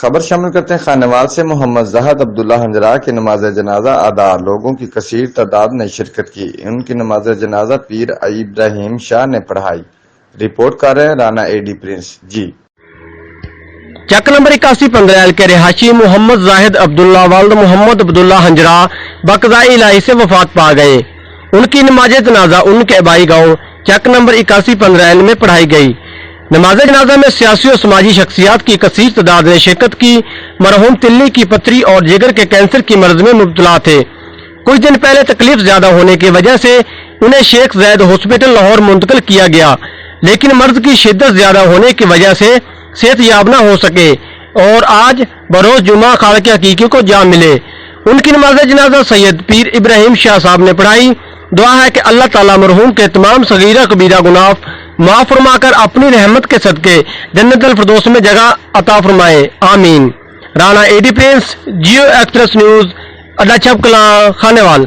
خبر شامل کرتے ہیں خانوال سے محمد زاہد عبداللہ ہنجرا کی نماز جنازہ ادا، لوگوں کی کثیر تعداد نے شرکت کی، ان کی نماز جنازہ پیر ابراہیم شاہ نے پڑھائی۔ رپورٹ کر رہے ہیں رانا اے ڈی پرنس جی۔ چک نمبر 8115 کے رہائشی محمد زاہد عبداللہ والد محمد عبداللہ ہنجرا بقضاء الہی سے وفات پا گئے۔ ان کی نماز جنازہ ان کے آبائی گاؤں چک نمبر 8115 میں پڑھائی گئی۔ نماز جنازہ میں سیاسی اور سماجی شخصیات کی کثیر تعداد نے شرکت کی۔ مرحوم تلی کی پتھری اور جگر کے کینسر کی مرض میں مبتلا تھے۔ کچھ دن پہلے تکلیف زیادہ ہونے کی وجہ سے انہیں شیخ زید ہاسپٹل لاہور منتقل کیا گیا، لیکن مرض کی شدت زیادہ ہونے کی وجہ سے صحت یاب نہ ہو سکے اور آج بروز جمعہ خالق حقیقی کو جا ملے۔ ان کی نماز جنازہ سید پیر ابراہیم شاہ صاحب نے پڑھائی۔ دعا ہے کہ اللہ تعالیٰ مرحوم کے تمام صغیرہ کبیرہ گناہ معاف فرما کر اپنی رحمت کے صدقے جنت الفردوس میں جگہ عطا فرمائے، آمین۔ Rana A D Prince, Geo express news, Adda Chhap Kalan, Khanewal.